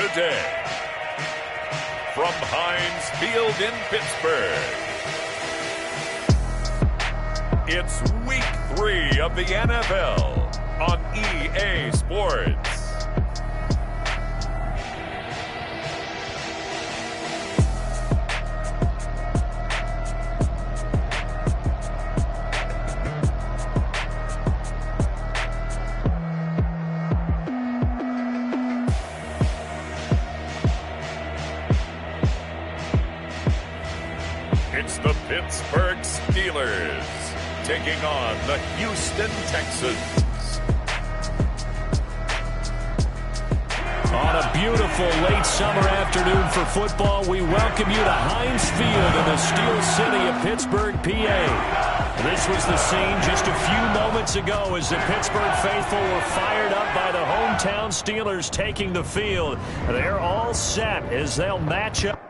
today. From Heinz Field in Pittsburgh, it's Week 3 of the NFL on EA Sports. It's the Pittsburgh Steelers taking on the Houston Texans. On a beautiful late summer afternoon for football, we welcome you to Heinz Field in the Steel City of Pittsburgh, PA. This was the scene just a few moments ago as the Pittsburgh faithful were fired up by the hometown Steelers taking the field. They're all set as they'll match up.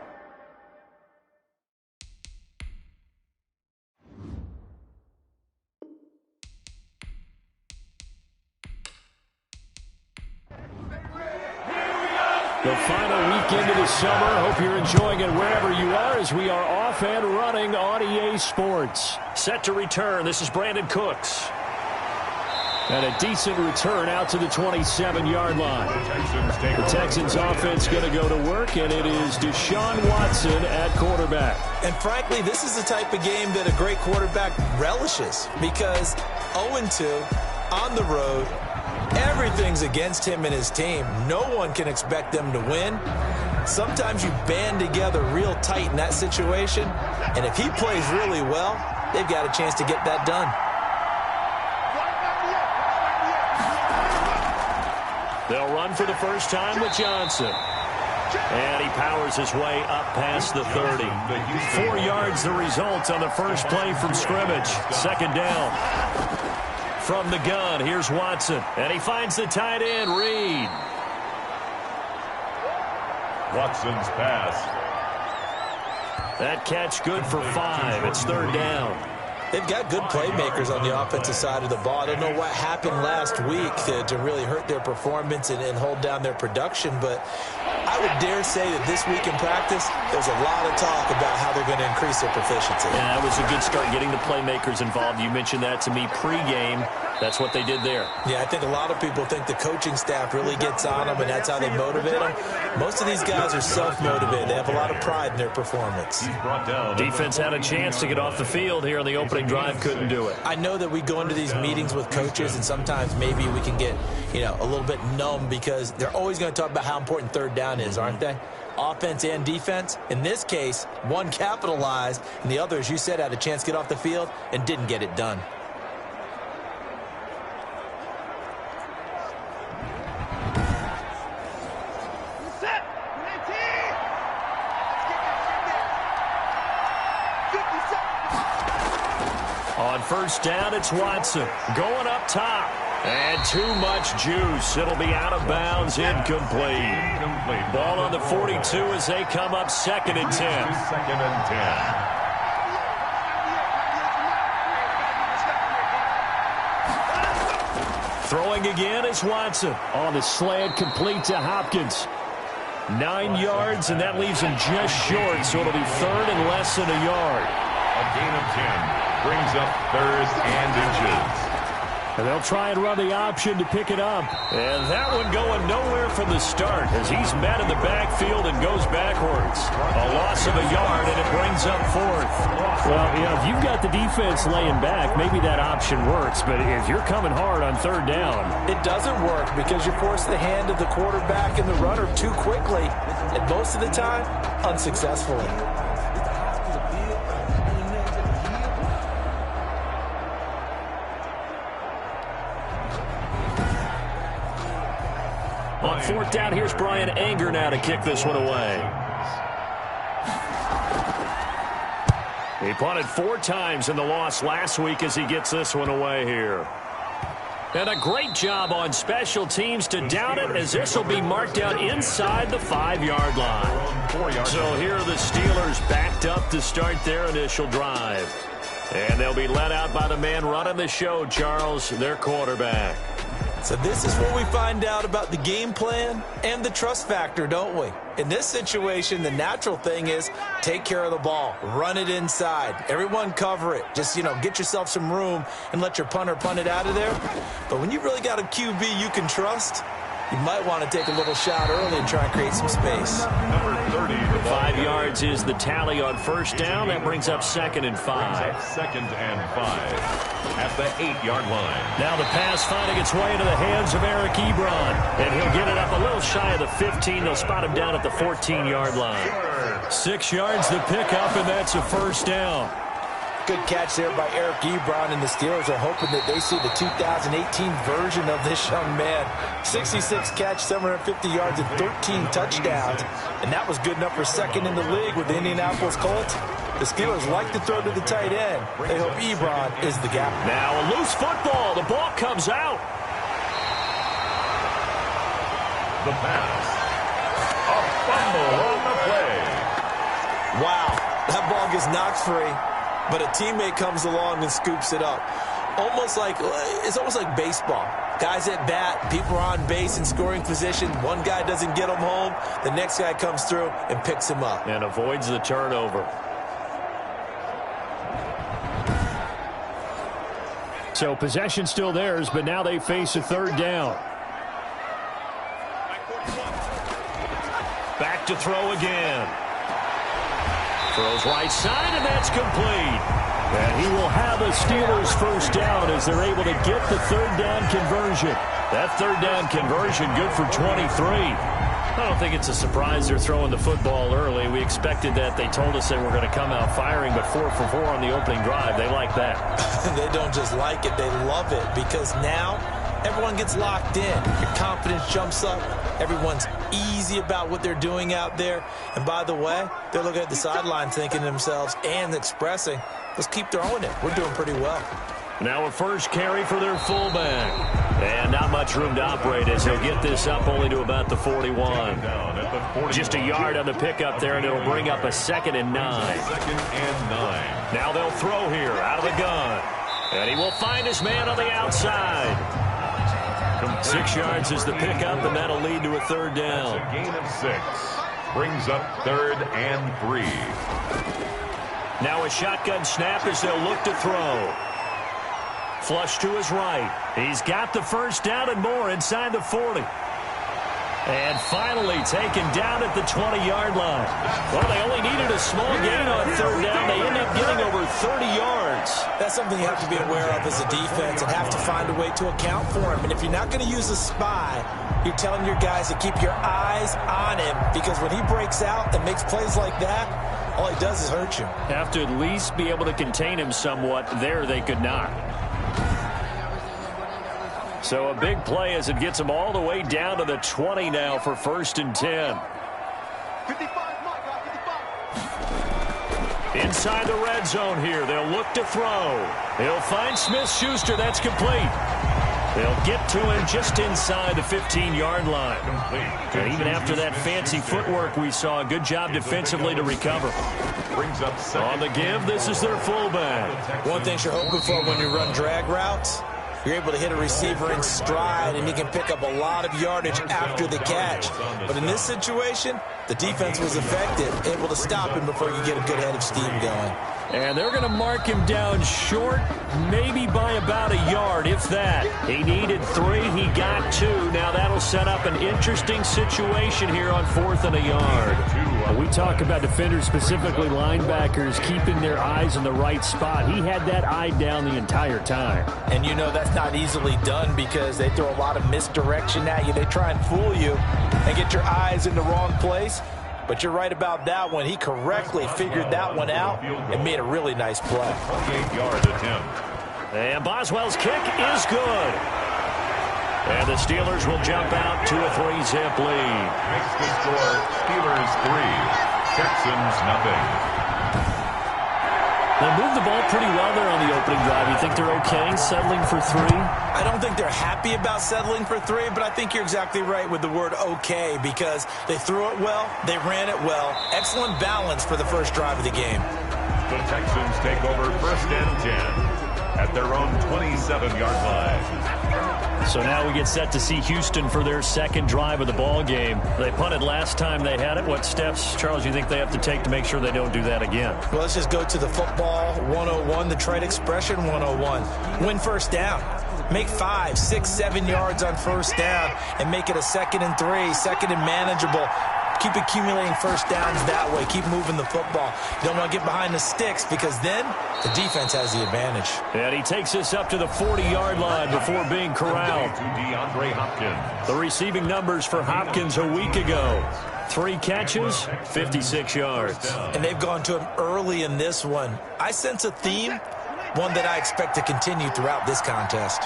The final weekend of the summer. Hope you're enjoying it wherever you are as we are off and running on EA Sports. Set to return. This is Brandon Cooks. And a decent return out to the 27-yard line. The Texans offense going to go to work, and it is Deshaun Watson at quarterback. And frankly, this is the type of game that a great quarterback relishes because 0-2 on the road, everything's against him and his team. No one can expect them to win. Sometimes you band together real tight in that situation, and if he plays really well, they've got a chance to get that done. They'll run for the first time with Johnson. And he powers his way up past the 30. 4 yards the result on the first play from scrimmage. Second down. From the gun, here's Watson. And he finds the tight end, Reed. Watson's pass. That catch good for 5. It's third down. They've got good playmakers on the offensive side of the ball. I don't know what happened last week to really hurt their performance and hold down their production, but I would dare say that this week in practice, there's a lot of talk about how they're going to increase their proficiency. Yeah, that was a good start getting the playmakers involved. You mentioned that to me pregame. That's what they did there. Yeah, I think a lot of people think the coaching staff really gets on them, and that's how they motivate them. Most of these guys are self-motivated. They have a lot of pride in their performance. Defense had a chance to get off the field here on the opening drive, couldn't do it. I know that we go into these meetings with coaches, and sometimes maybe we can get, a little bit numb because they're always going to talk about how important third down is, aren't they? Offense and defense. In this case, one capitalized, and the other, as you said, had a chance to get off the field and didn't get it done. On first down, it's Watson going up top. And too much juice. It'll be out of bounds, incomplete. Ball on the 42 as they come up second and 10. Second and 10. Throwing again is Watson. On the slant, complete to Hopkins. 9 yards, and that leaves him just short, so it'll be third and less than a yard. A gain of 10 brings up third and inches. And they'll try and run the option to pick it up. And that one going nowhere from the start as he's met in the backfield and goes backwards. A loss of a yard, and it brings up fourth. Well, if you've got the defense laying back, maybe that option works. But if you're coming hard on third down, it doesn't work because you force the hand of the quarterback and the runner too quickly. And most of the time, unsuccessfully. On fourth down, here's Brian Anger now to kick this one away. He punted 4 times in the loss last week as he gets this one away here. And a great job on special teams to down it as this will be marked out inside the 5-yard line. So here are the Steelers backed up to start their initial drive. And they'll be led out by the man running the show, Charles, their quarterback. So this is where we find out about the game plan and the trust factor, don't we? In this situation, the natural thing is take care of the ball, run it inside, everyone cover it. Just, get yourself some room and let your punter punt it out of there. But when you really got a QB you can trust, you might want to take a little shot early and try and create some space. Number 30. 5 yards is the tally on first down. That brings up 2nd and 5. Second and 5 at the 8-yard line. Now the pass finding its way into the hands of Eric Ebron. And he'll get it up a little shy of the 15. They'll spot him down at the 14-yard line. 6 yards the pickup, and that's a first down. Good catch there by Eric Ebron, and the Steelers are hoping that they see the 2018 version of this young man. 66 catch, 750 yards, and 13 touchdowns. And that was good enough for second in the league with the Indianapolis Colts. The Steelers like to throw to the tight end. They hope Ebron is the gap. Now a loose football. The ball comes out. The pass. A fumble on the play. Wow, that ball gets knocked free, but a teammate comes along and scoops it up. It's almost like baseball. Guys at bat, people are on base in scoring position. One guy doesn't get him home. The next guy comes through and picks him up. And avoids the turnover. So possession still theirs, but now they face a third down. Back to throw again. Throws right side, and that's complete. And he will have a Steelers first down as they're able to get the third down conversion. That third down conversion good for 23. I don't think it's a surprise they're throwing the football early. We expected that. They told us they were going to come out firing, but 4 for 4 on the opening drive. They like that. They don't just like it, they love it, because now everyone gets locked in. Your confidence jumps up. Everyone's easy about what they're doing out there. And by the way, they're looking at the sideline thinking to themselves and expressing, let's keep throwing it. We're doing pretty well. Now a first carry for their fullback. And not much room to operate as he'll get this up only to about the 41. Just a yard on the pickup there, and it'll bring up a 2nd and 9. 2nd and 9. Now they'll throw here out of the gun. And he will find his man on the outside. 6 yards is the pickup, and that'll lead to a third down. That's a gain of 6. Brings up 3rd and 3. Now a shotgun snap as they'll look to throw. Flush to his right. He's got the first down and more inside the 40. And finally taken down at the 20-yard line. Well, they only needed a small gain on third down. They end up getting over 30 yards. That's something you have to be aware of as a defense and have to find a way to account for him. And if you're not going to use a spy, you're telling your guys to keep your eyes on him, because when he breaks out and makes plays like that, all he does is hurt you. Have to at least be able to contain him somewhat. There they could not. So a big play as it gets them all the way down to the 20 now for 1st and 10. Inside the red zone here. They'll look to throw. They'll find Smith-Schuster. That's complete. They'll get to him just inside the 15-yard line. And even after that fancy footwork we saw, good job defensively to recover. Brings up on the give, this is their fullback. One thing you're hoping for when you run drag routes, you're able to hit a receiver in stride, and he can pick up a lot of yardage after the catch. But in this situation, the defense was effective, able to stop him before you get a good head of steam going. And they're going to mark him down short, maybe by about a yard, if that. He needed 3. He got 2. Now that'll set up an interesting situation here on 4th and a yard. We talk about defenders, specifically linebackers, keeping their eyes in the right spot. He had that eye down the entire time. And you know that's not easily done because they throw a lot of misdirection at you. They try and fool you and get your eyes in the wrong place. But you're right about that one. He correctly figured that one out and made a really nice play. 28-yard attempt. And Boswell's kick is good. And the Steelers will jump out to a 3-zip lead. Makes the score Steelers 3, Texans nothing. They moved the ball pretty well there on the opening drive. You think they're okay settling for 3? I don't think they're happy about settling for 3, but I think you're exactly right with the word okay, because they threw it well, they ran it well. Excellent balance for the first drive of the game. The Texans take over 1st and 10 at their own 27-yard line. So now we get set to see Houston for their second drive of the ball game. They punted last time they had it. What steps, Charles, you think they have to take to make sure they don't do that again? Well, let's just go to the football 101, the trade expression 101. Win first down. Make 5, 6, 7 yards on first down and make it a 2nd and 3, 2nd and manageable. Keep accumulating first downs that way. Keep moving the football. You don't want to get behind the sticks because then the defense has the advantage. And he takes us up to the 40-yard line before being corralled. The receiving numbers for Hopkins a week ago. 3 catches, 56 yards. And they've gone to him early in this one. I sense a theme, one that I expect to continue throughout this contest.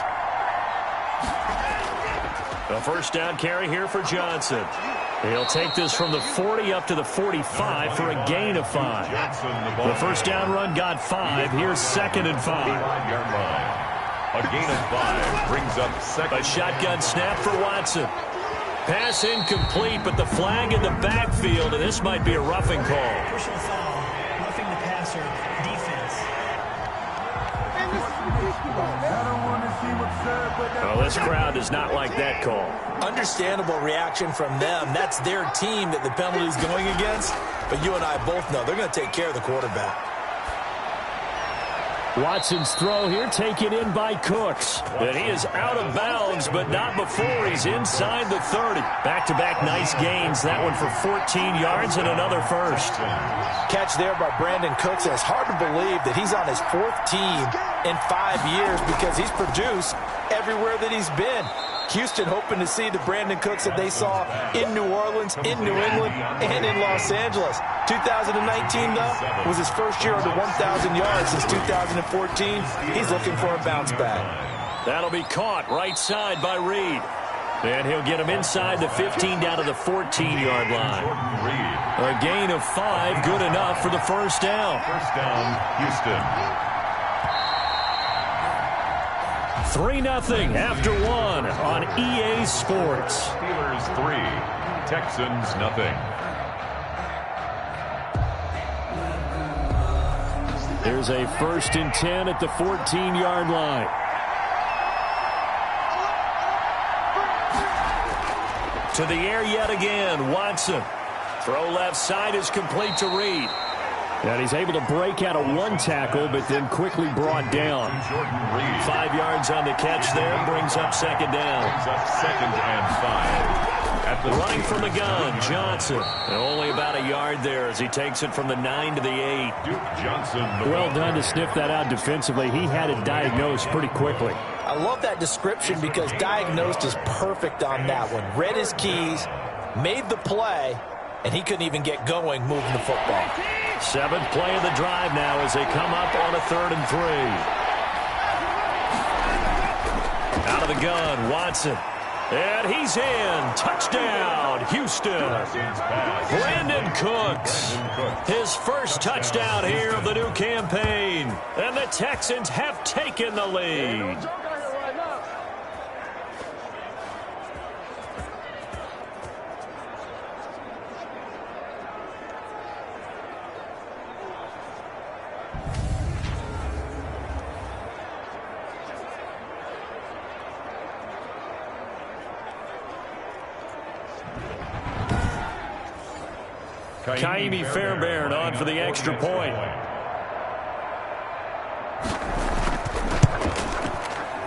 A first down carry here for Johnson. He'll take this from the 40 up to the 45 for a gain of 5. The first down run got 5. Here's 2nd and 5. A gain of 5 brings up 2nd. A shotgun snap for Watson. Pass incomplete, but the flag in the backfield, and this might be a roughing call. Personal foul, roughing the passer, defense. Oh, this crowd does not like that call. Understandable reaction from them. That's their team that the penalty is going against. But you and I both know they're going to take care of the quarterback. Watson's throw here taken in by Cooks. And he is out of bounds, but not before he's inside the 30. Back-to-back nice gains. That one for 14 yards and another first. Catch there by Brandon Cooks. And it's hard to believe that he's on his 4th team in 5 years because he's produced everywhere that he's been. Houston hoping to see the Brandon Cooks that they saw in New Orleans, in New England, and in Los Angeles. 2019, though, was his first year under 1,000 yards since 2014. He's looking for a bounce back. That'll be caught right side by Reed. And he'll get him inside the 15 down to the 14-yard line. A gain of 5, good enough for the first down. First down, Houston. 3-0 after 1 on EA Sports. Steelers 3, Texans nothing. There's a 1st and 10 at the 14-yard line. To the air yet again, Watson. Throw left side is complete to Reed. And he's able to break out of 1 tackle, but then quickly brought down. 5 yards on the catch there, brings up 2nd down. Brings up 2nd and 5. At the running from the gun, Johnson. And only about a yard there as he takes it from the 9 to the 8. Duke Johnson. Well done to sniff that out defensively. He had it diagnosed pretty quickly. I love that description because diagnosed is perfect on that one. Read his keys, made the play, and he couldn't even get going moving the football. 7th play of the drive now as they come up on a 3rd and 3. Out of the gun, Watson. And he's in. Touchdown, Houston. Brandon Cooks. His first touchdown here of the new campaign. And the Texans have taken the lead. Kaimi Fairbairn on for the extra point.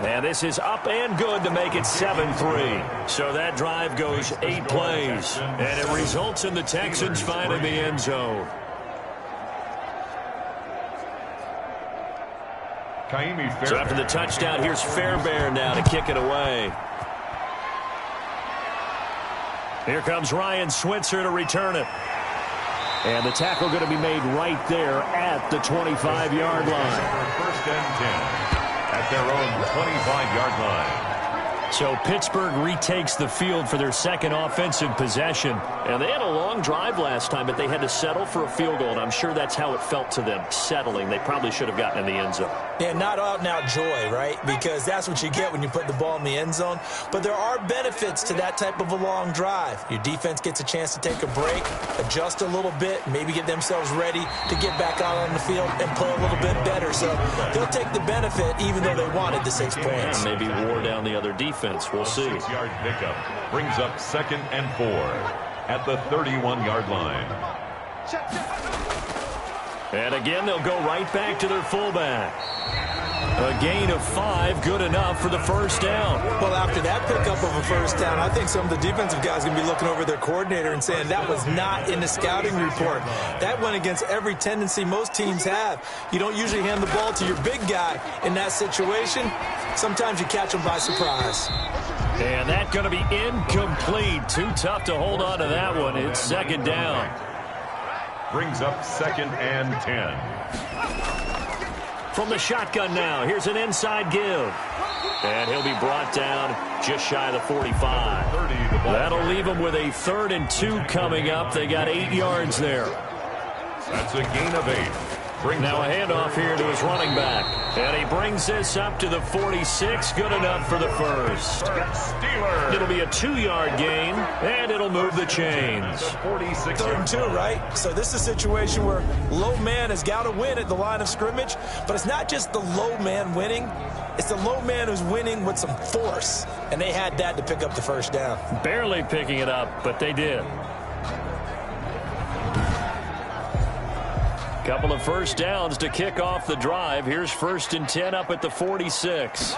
And this is up and good to make it 7-3. So that drive goes 8 plays. And it results in the Texans finding the end zone. So after the touchdown, here's Fairbairn now to kick it away. Here comes Ryan Switzer to return it. And the tackle going to be made right there at the 25-yard line. First and 10 at their own 25-yard line. So Pittsburgh retakes the field for their second offensive possession. And they had a long drive last time, but they had to settle for a field goal. And I'm sure that's how it felt to them, settling. They probably should have gotten in the end zone. Yeah, not out-and-out joy, right? Because that's what you get when you put the ball in the end zone. But there are benefits to that type of a long drive. Your defense gets a chance to take a break, adjust a little bit, maybe get themselves ready to get back out on the field and play a little bit better. So they'll take the benefit even though they wanted the 6 points. Yeah, maybe wore down the other defense. We'll see. 6-yard pickup brings up 2nd and 4 at the 31-yard line. And again, they'll go right back to their fullback. A gain of 5, good enough for the first down. Well, after that pickup of a first down, I think some of the defensive guys are going to be looking over their coordinator and saying that was not in the scouting report. That went against every tendency most teams have. You don't usually hand the ball to your big guy in that situation. Sometimes you catch them by surprise. And that's going to be incomplete. Too tough to hold on to that one. It's 2nd down. Brings up 2nd and 10. From the shotgun now, here's an inside give. And he'll be brought down just shy of the 45. That'll leave him with a 3rd and 2 coming up. They got 8 yards there. That's a gain of 8. Now a handoff here to his running back. And he brings this up to the 46. Good enough for the first. Steelers. It'll be a 2-yard gain, and it'll move the chains. 46. 3rd and 2, right? So this is a situation where low man has got to win at the line of scrimmage. But it's not just the low man winning. It's the low man who's winning with some force. And they had that to pick up the first down. Barely picking it up, but they did. Couple of first downs to kick off the drive. Here's 1st and 10 up at the 46.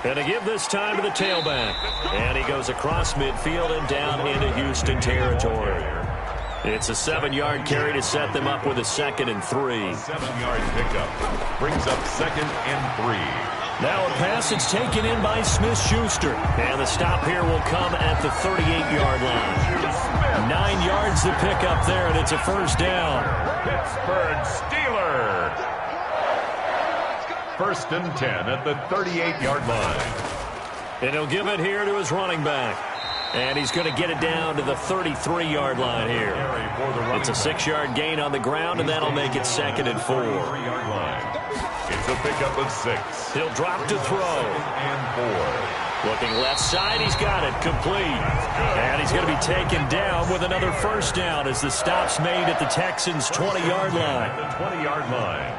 And to give this time to the tailback. And he goes across midfield and down into Houston territory. It's a 7-yard carry to set them up with a 2nd and 3. 7-yard pickup brings up 2nd and 3. Now a pass that's taken in by Smith-Schuster. And the stop here will come at the 38-yard line. 9 yards to pick up there, and it's a first down. Pittsburgh Steelers. 1st and 10 at the 38-yard line. And he'll give it here to his running back. And he's going to get it down to the 33-yard line here. It's a 6-yard gain on the ground, and that'll make it 2nd and 4. 33-yard line. It's a pickup of 6. He'll drop to throw. 2nd and 4. Looking left side, he's got it, complete. And he's going to be taken down with another first down as the stop's made at the Texans' 20-yard line. The 20-yard line.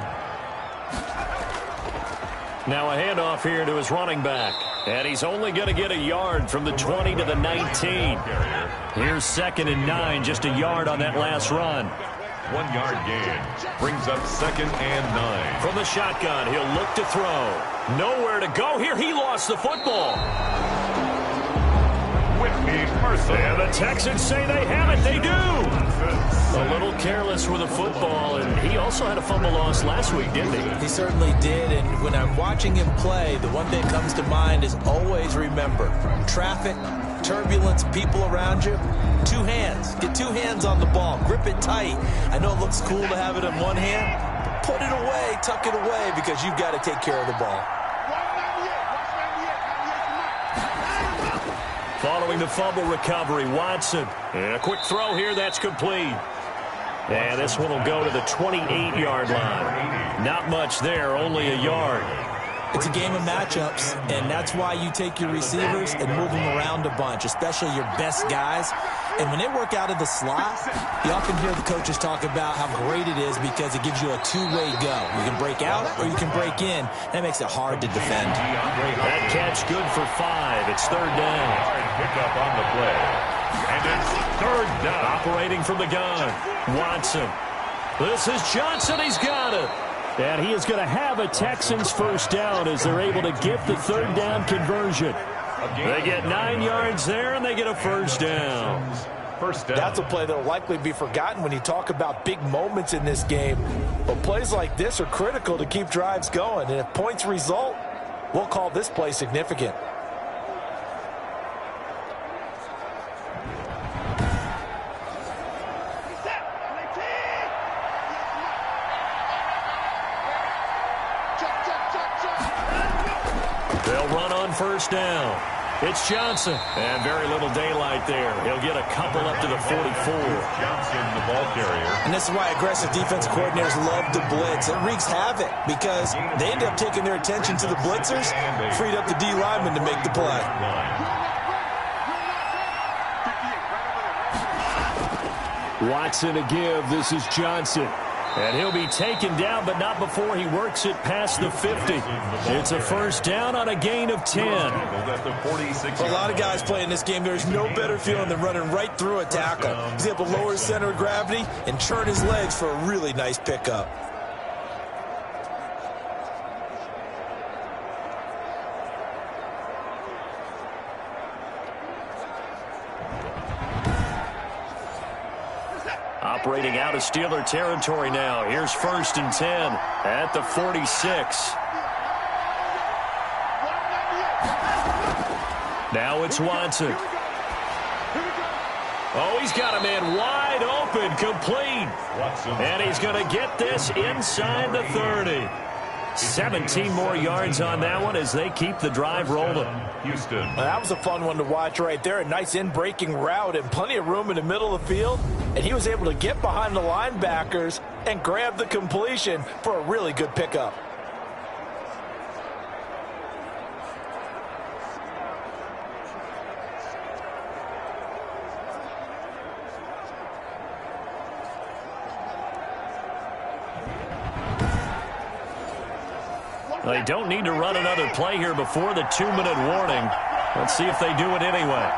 Now a handoff here to his running back. And he's only going to get a yard from the 20 to the 19. Here's 2nd and 9, just a yard on that last run. 1-yard gain brings up 2nd and 9. From the shotgun, he'll look to throw. Nowhere to go here. He lost the football. Whitney Mercer. And the Texans say they have it. They do. A little careless with the football, and he also had a fumble loss last week, didn't he? He certainly did, and when I'm watching him play, the one thing that comes to mind is always remember, traffic, turbulence, people around you, 2 hands. Get 2 hands on the ball. Grip it tight. I know it looks cool to have it in one hand, but put it away, tuck it away, because you've got to take care of the ball. Following the fumble recovery, Watson. And a quick throw here, that's complete. And this one will go to the 28-yard line. Not much there, only a yard. It's a game of matchups, and that's why you take your receivers and move them around a bunch, especially your best guys. And when they work out of the slot, you often hear the coaches talk about how great it is because it gives you a 2-way go. You can break out or you can break in. That makes it hard to defend. That catch good for 5. It's 3rd down. Pick up on the play. And it's 3rd down. Operating from the gun. Watson. This is Johnson. He's got it. And he is going to have a Texans first down as they're able to get the 3rd down conversion. They get 9 yards there, and they get a first down. First down. That's a play that will likely be forgotten when you talk about big moments in this game. But plays like this are critical to keep drives going. And if points result, we'll call this play significant. They'll run on first down. It's Johnson. And very little daylight there. He'll get a couple up to the 44. Johnson, the ball carrier. And this is why aggressive defense coordinators love to blitz. It wreaks havoc because they end up taking their attention to the blitzers, freed up the D lineman to make the play. Watson a give. This is Johnson. And he'll be taken down, but not before he works it past the 50. It's a first down on a gain of 10. For a lot of guys playing this game, there's no better feeling than running right through a tackle. He's able to lower his center of gravity and turn his legs for a really nice pickup. Operating out of Steeler territory now. Here's first and 10 at the 46. Now it's Watson. Oh, he's got a man wide open, complete. And he's going to get this inside the 30. 17 more yards on that one as they keep the drive rolling. Houston. That was a fun one to watch right there. A nice in-breaking route and plenty of room in the middle of the field. And he was able to get behind the linebackers and grab the completion for a really good pickup. They don't need to run another play here before the 2-minute warning. Let's see if they do it anyway.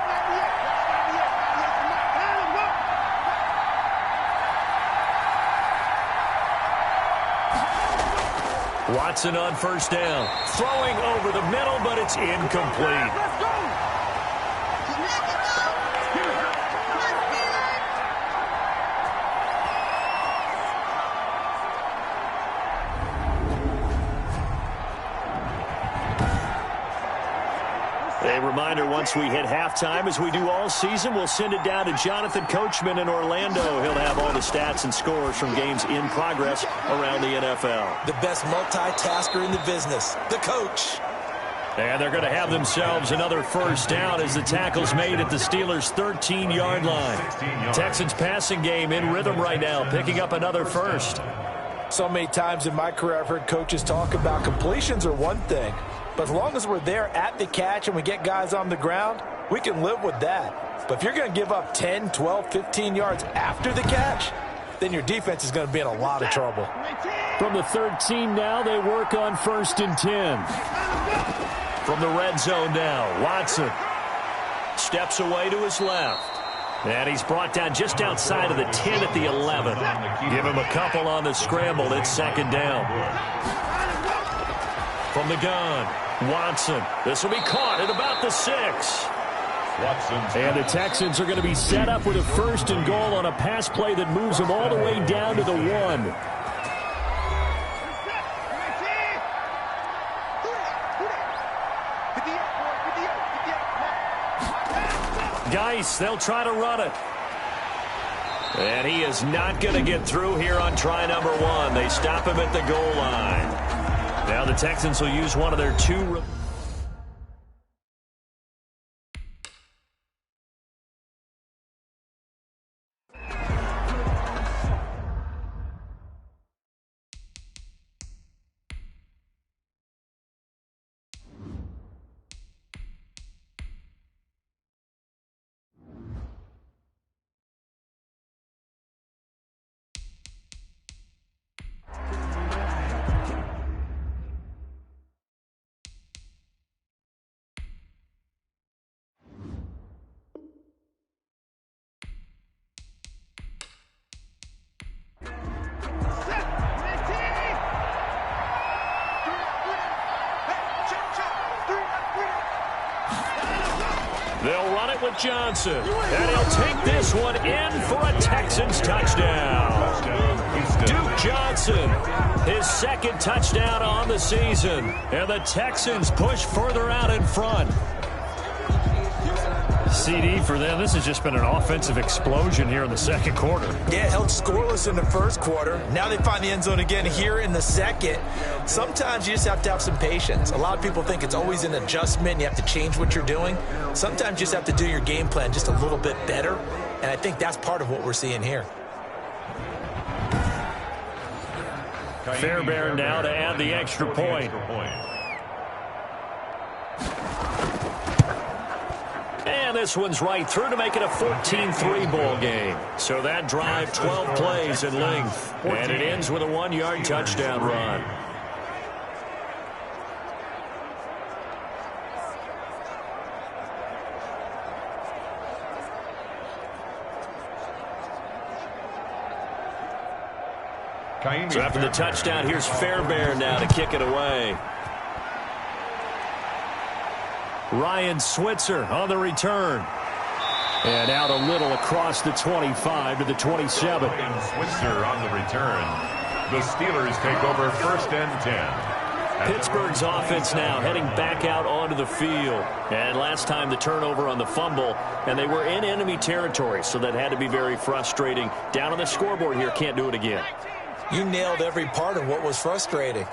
Watson on first down. Throwing over the middle, but it's incomplete. A reminder, once we hit halftime, as we do all season, we'll send it down to Jonathan Coachman in Orlando. He'll have all the stats and scores from games in progress around the NFL. The best multitasker in the business, the coach. And they're going to have themselves another first down as the tackle's made at the Steelers' 13-yard line. Texans passing game in rhythm right now, picking up another first. So many times in my career, I've heard coaches talk about completions are one thing. But as long as we're there at the catch and we get guys on the ground, we can live with that. But if you're going to give up 10, 12, 15 yards after the catch, then your defense is going to be in a lot of trouble. From the 13 now, they work on first and 10. From the red zone now, Watson steps away to his left. And he's brought down just outside of the 10 at the 11. Give him a couple on the scramble. It's second down. From the gun, Watson. This will be caught at about the 6. And the Texans are going to be set up with a first and goal on a pass play that moves them all the way down to the 1. Geis, they'll try to run it. And he is not going to get through here on try number 1. They stop him at the goal line. Now the Texans will use one of their two. They'll run it with Johnson. And he'll take this one in for a Texans touchdown. Duke Johnson, his second touchdown on the season. And the Texans push further out in front. CD for them. This has just been an offensive explosion here in the second quarter. Yeah, held scoreless in the first quarter. Now they find the end zone again here in the second. Sometimes you just have to have some patience. A lot of people think it's always an adjustment. You have to change what you're doing. Sometimes you just have to do your game plan just a little bit better. And I think that's part of what we're seeing here. Fairbairn now to add the extra point. And this one's right through to make it a 14-3 ball game. So that drive, 12 plays in length. And it ends with a 1-yard touchdown run. So after the touchdown, here's Fairbairn now to kick it away. Ryan Switzer on the return. And out a little across the 25 to the 27. And Switzer on the return. The Steelers take over 1st and 10. Pittsburgh's offense now heading back out onto the field. And last time the turnover on the fumble, and they were in enemy territory, so that had to be very frustrating. Down on the scoreboard here, can't do it again. You nailed every part of what was frustrating.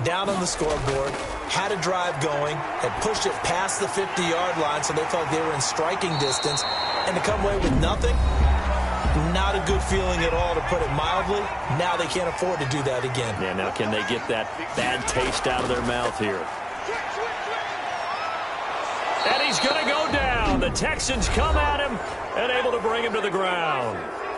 Down on the scoreboard, had a drive going, had pushed it past the 50-yard line so they felt like they were in striking distance, and to come away with nothing, not a good feeling at all, to put it mildly. Now they can't afford to do that again. Yeah, now can they get that bad taste out of their mouth here? And he's going to go down. The Texans come at him and able to bring him to the ground.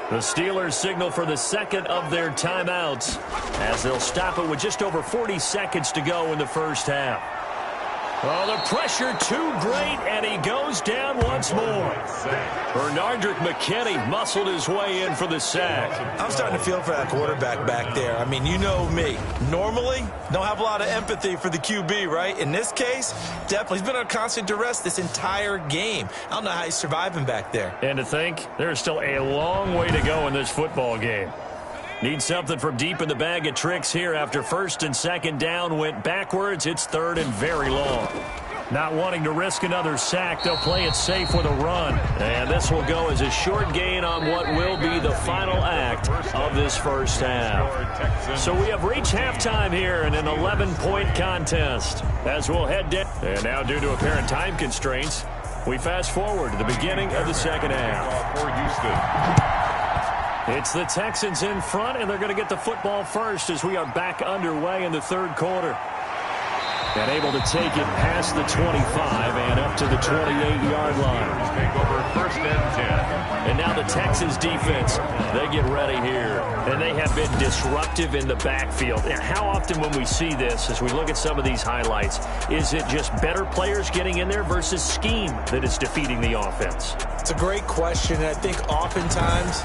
The Steelers signal for the second of their timeouts as they'll stop it with just over 40 seconds to go in the first half. Oh, the pressure too great, and he goes down once more. Bernardrick McKinney muscled his way in for the sack. I'm starting to feel for that quarterback back there. I mean, you know me. Normally, don't have a lot of empathy for the QB, right? In this case, definitely. He's been under constant duress this entire game. I don't know how he's surviving back there. And to think, there's still a long way to go in this football game. Need something from deep in the bag of tricks here after 1st and 2nd down went backwards. It's 3rd and very long. Not wanting to risk another sack, they'll play it safe with a run. And this will go as a short gain on what will be the final act of this first half. So we have reached halftime here in an 11-point contest as we'll head down. And now, due to apparent time constraints, we fast forward to the beginning of the second half. For Houston. It's the Texans in front, and they're going to get the football first as we are back underway in the third quarter. And able to take it past the 25 and up to the 28-yard line. Take over 1st and 10. And now the Texans defense, they get ready here. And they have been disruptive in the backfield. And how often when we see this, as we look at some of these highlights, is it just better players getting in there versus scheme that is defeating the offense? It's a great question, and I think oftentimes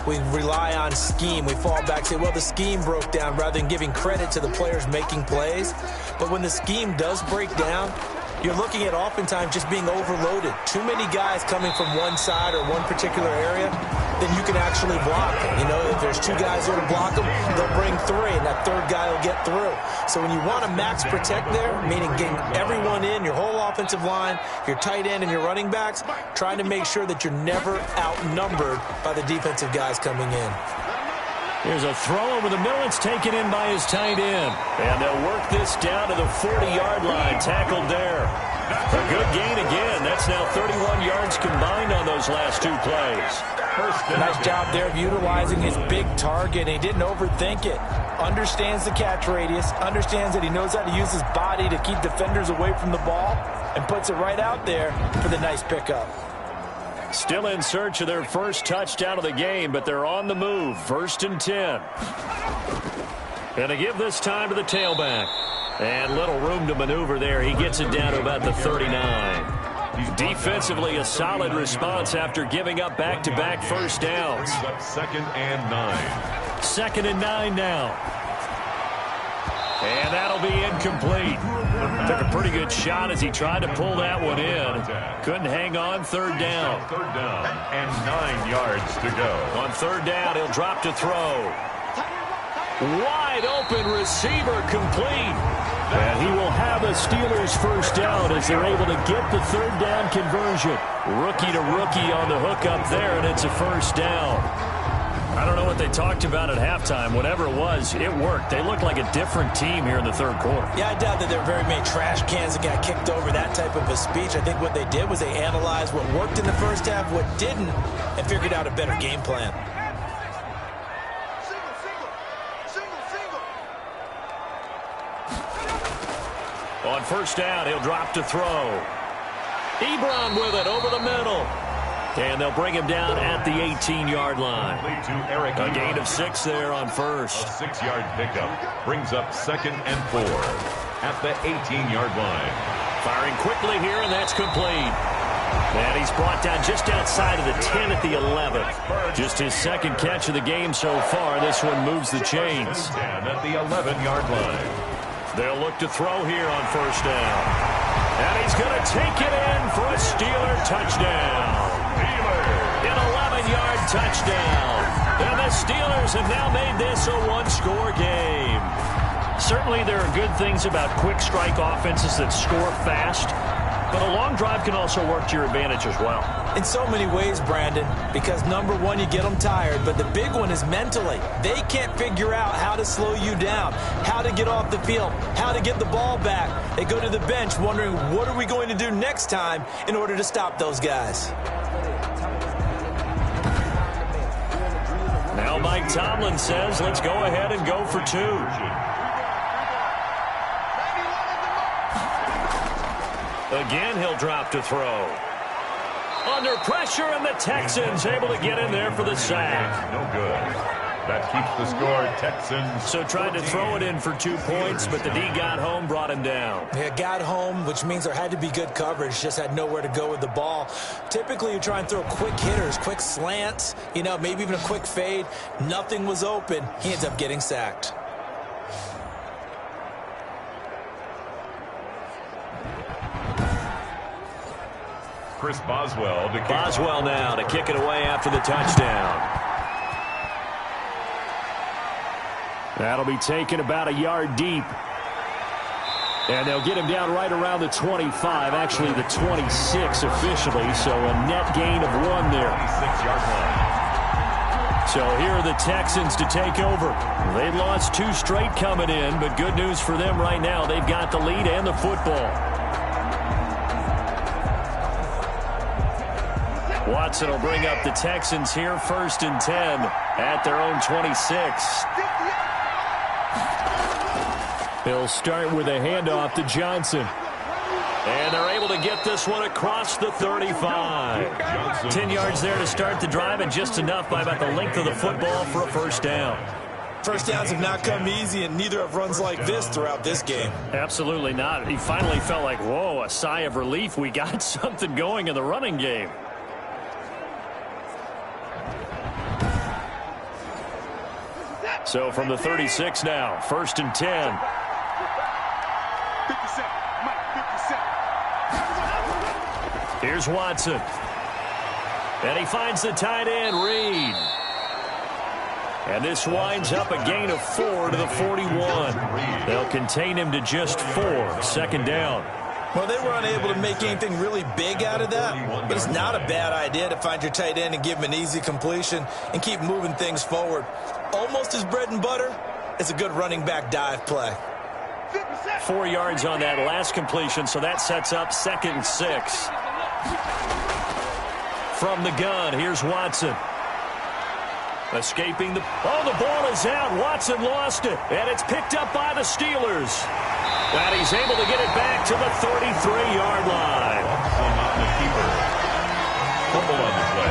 we rely on scheme. We fall back and say, well, the scheme broke down, rather than giving credit to the players making plays. But when the scheme does break down, you're looking at oftentimes just being overloaded. Too many guys coming from one side or one particular area, then you can actually block them. You know, if there's 2 guys there to block them, they'll bring 3, and that 3rd guy will get through. So when you want to max protect there, meaning getting everyone in, your whole offensive line, your tight end, and your running backs, trying to make sure that you're never outnumbered by the defensive guys coming in. Here's a throw over the middle. It's taken in by his tight end. And they'll work this down to the 40-yard line. Tackled there. A good gain again. That's now 31 yards combined on those last 2 plays. Nice job there of utilizing his big target. He didn't overthink it. Understands the catch radius. Understands that he knows how to use his body to keep defenders away from the ball. And puts it right out there for the nice pickup. Still in search of their first touchdown of the game, but they're on the move. 1st and 10. And to give this time to the tailback. And little room to maneuver there. He gets it down to about the 39. Defensively, a solid response after giving up back-to-back first downs. 2nd and 9. 2nd and 9 now. And that'll be incomplete. Took a pretty good shot as he tried to pull that one in. Couldn't hang on. 3rd down. 3rd down and 9 yards to go. On 3rd down, he'll drop to throw. Wide open receiver complete. And he will have a Steelers first down as they're able to get the third down conversion. Rookie to rookie on the hook up there, and it's a first down. I don't know what they talked about at halftime. Whatever it was, it worked. They looked like a different team here in the third quarter. Yeah, I doubt that there were very many trash cans that got kicked over, that type of a speech. I think what they did was they analyzed what worked in the first half, what didn't, and figured out a better game plan. On first down, he'll drop to throw. Ebron with it over the middle. And they'll bring him down at the 18-yard line. A gain of 6 there on first. A 6-yard pickup brings up 2nd and 4 at the 18-yard line. Firing quickly here, and that's complete. And he's brought down just outside of the 10 at the 11. Just his second catch of the game so far. This one moves the chains. 10 at the 11-yard line. They'll look to throw here on first down. And he's going to take it in for a Steeler touchdown. An 11-yard touchdown. And the Steelers have now made this a one-score game. Certainly there are good things about quick strike offenses that score fast, but a long drive can also work to your advantage as well. In so many ways, Brandon, because number one, you get them tired, but the big one is mentally. They can't figure out how to slow you down, how to get off the field, how to get the ball back. They go to the bench wondering, what are we going to do next time in order to stop those guys? Now Mike Tomlin says, let's go ahead and go for 2. Again, he'll drop to throw. Under pressure, and the Texans able to get in there for the sack. No good. That keeps the score Texans. So tried to throw it in for 2 points, but the D got home, brought him down. Yeah, got home, which means there had to be good coverage. Just had nowhere to go with the ball. Typically, you try and throw quick hitters, quick slants, maybe even a quick fade. Nothing was open. He ends up getting sacked. Chris Boswell to kick. Boswell now to kick it away after the touchdown. That'll be taken about a yard deep. And they'll get him down right around the 25, actually the 26 officially, so a net gain of 1 there. 26-yard line. So here are the Texans to take over. They've lost 2 straight coming in, but good news for them right now. They've got the lead and the football. Watson will bring up the Texans here, 1st and 10 at their own 26. He'll start with a handoff to Johnson. And they're able to get this one across the 35. 10 yards there to start the drive, and just enough by about the length of the football for a first down. First downs have not come easy, and neither have runs like this throughout this game. Absolutely not. He finally felt like, whoa, a sigh of relief. We got something going in the running game. So from the 36 now, 1st and 10. Here's Watson. And he finds the tight end, Reed. And this winds up a gain of 4 to the 41. They'll contain him to just 4. 2nd down. Well, they were unable to make anything really big out of that, but it's not a bad idea to find your tight end and give him an easy completion and keep moving things forward. Almost his bread and butter. It's a good running back dive play. 4 yards on that last completion, so that sets up 2nd and 6. From the gun, here's Watson. Escaping the... Oh, the ball is out. Watson lost it, and it's picked up by the Steelers. And he's able to get it back to the 33-yard line.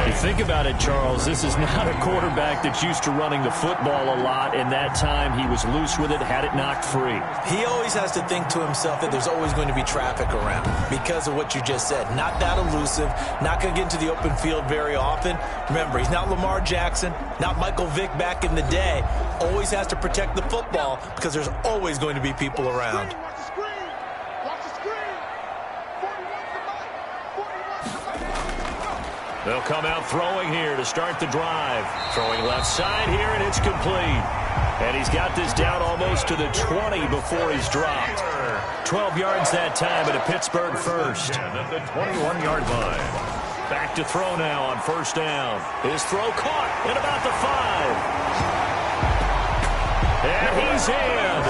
You think about it, Charles, this is not a quarterback that's used to running the football a lot, and that time he was loose with it, had it knocked free. He always has to think to himself that there's always going to be traffic around because of what you just said. Not that elusive, not going to get into the open field very often. Remember, he's not Lamar Jackson, not Michael Vick back in the day. Always has to protect the football because there's always going to be people around. They'll come out throwing here to start the drive. Throwing left side here, and it's complete. And he's got this down almost to the 20 before he's dropped. 12 yards that time, but a Pittsburgh first. And at the 21-yard line. Back to throw now on first down. His throw caught at about the 5. And he's in.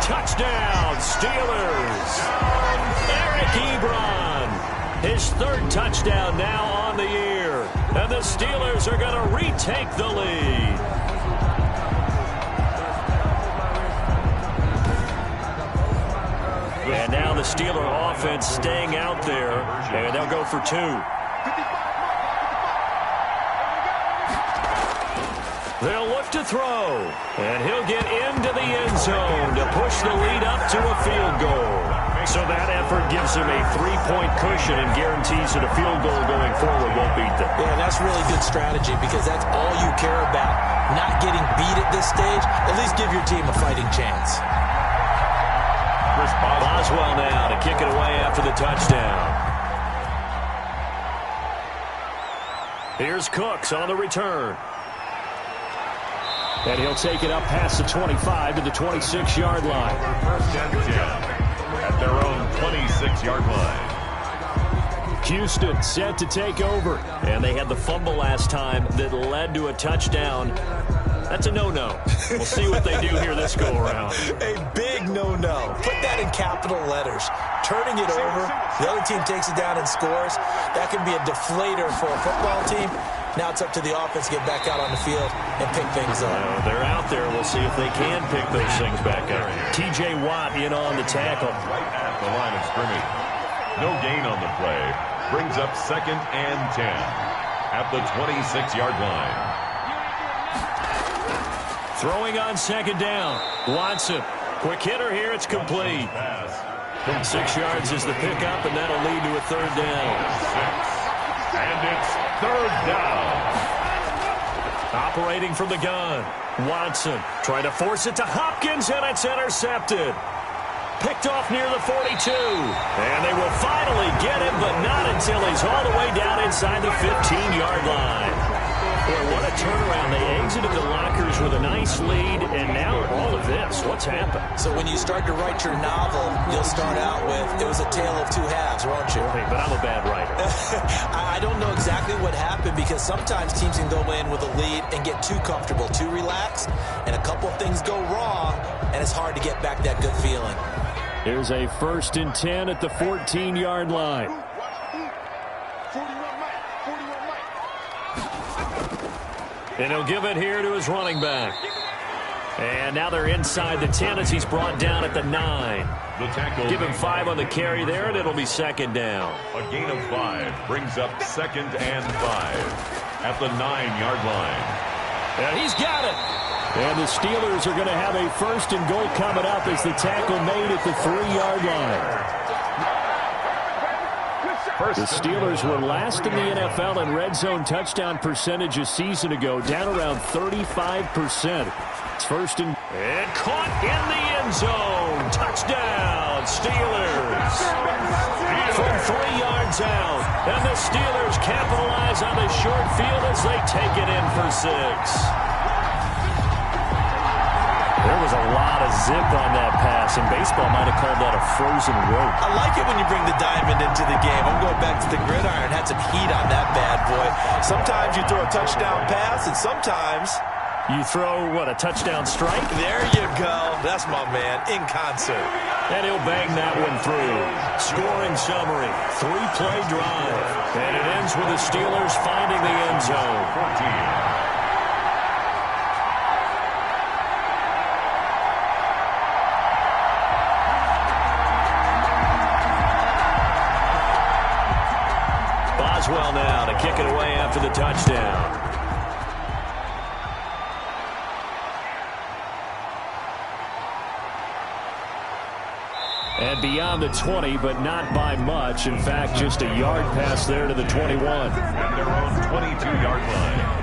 Touchdown, Steelers. Eric Ebron. His third touchdown now on the year. And the Steelers are going to retake the lead. And now the Steeler offense staying out there, and they'll go for 2. They'll look to throw, and he'll get into the end zone to push the lead up to a field goal. So that effort gives him a 3-point cushion and guarantees that a field goal going forward won't beat them. Yeah, that's really good strategy because that's all you care about. Not getting beat at this stage, at least give your team a fighting chance. Boswell now to kick it away after the touchdown. Here's Cooks on the return. And he'll take it up past the 25 to the 26-yard line. First and 10 at their own 26-yard line. Houston set to take over. And they had the fumble last time that led to a touchdown. That's a no-no. We'll see what they do here this go-around. A big no-no. Put that in capital letters. Turning it over, the other team takes it down and scores. That can be a deflator for a football team. Now it's up to the offense to get back out on the field and pick things up. They're out there. We'll see if they can pick those things back up. T.J. Watt in on the tackle. Right at the line of scrimmage. No gain on the play. Brings up 2nd and 10 at the 26-yard line. Throwing on 2nd down. Watson. Quick hitter here. It's complete. 6 yards is the pickup, and that'll lead to a 3rd down. 6. And it's 3rd down. Operating from the gun. Watson trying to force it to Hopkins, and it's intercepted. Picked off near the 42. And they will finally get him, but not until he's all the way down inside the 15-yard line. Boy, what a turnaround. They exited the lockers with a nice lead, and now all of this. What's happened? So when you start to write your novel, you'll start out with, it was a tale of 2 halves, won't you? Hey, but I'm a bad writer. I don't know exactly what happened because sometimes teams can go in with a lead and get too comfortable, too relaxed, and a couple of things go wrong, and it's hard to get back that good feeling. Here's a 1st and 10 at the 14-yard line. And he'll give it here to his running back. And now they're inside the 10 as he's brought down at the 9. The tackle. Give him 5 on the carry there, and it'll be 2nd down. A gain of 5 brings up 2nd and 5 at the 9-yard line. And he's got it. And the Steelers are going to have a 1st and goal coming up as the tackle made at the 3-yard line. The Steelers were last in the NFL in red zone touchdown percentage a season ago, down around 35%. It's 1st and caught in the end zone. Touchdown, Steelers. From 3 yards out. And the Steelers capitalize on the short field as they take it in for 6. There was a lot of zip on that pass, and baseball might have called that a frozen rope. I like it when you bring the diamond into the game. I'm going back to the gridiron. Had some heat on that bad boy. Sometimes you throw a touchdown pass, and sometimes you throw, what, a touchdown strike? There you go. That's my man, in concert. And he'll bang that one through. Scoring summary, 3-play drive. And it ends with the Steelers finding the end zone. 14. Boswell now to kick it away after the touchdown. And beyond the 20, but not by much. In fact, just a yard pass there to the 21. And their own 22-yard line.